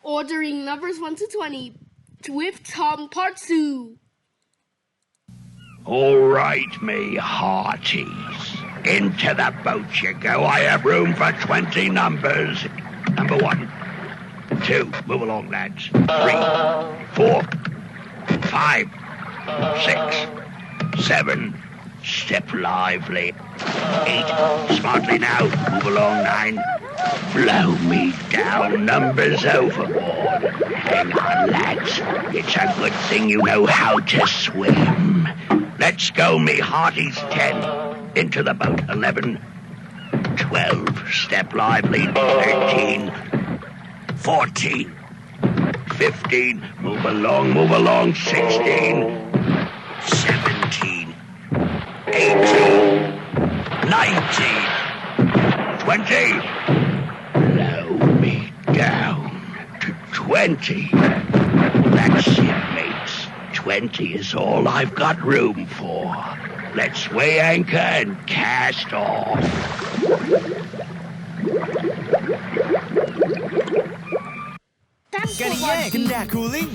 Ordering numbers 1 to 20 with Tom Part 2. All right, me hearties. Into the boat you go. I have room for 20 numbers. Number 1, 2, move along, lads. 3, 4, 5, 6, 7, step lively. 8, smartly now, move along. 9, blow me down, numbers overboard. Hang on, lads. It's a good thing you know how to swim. Let's go, me hearties. 10, into the boat. 11, 12, step lively. 13, 14, 15, move along. 16, 17, 18, 19, 20, blow me down to 20. That's it, mates. 20 is all I've got room for. Let's weigh anchor and cast off. Thanks for Ganyan, watching. kena cooling.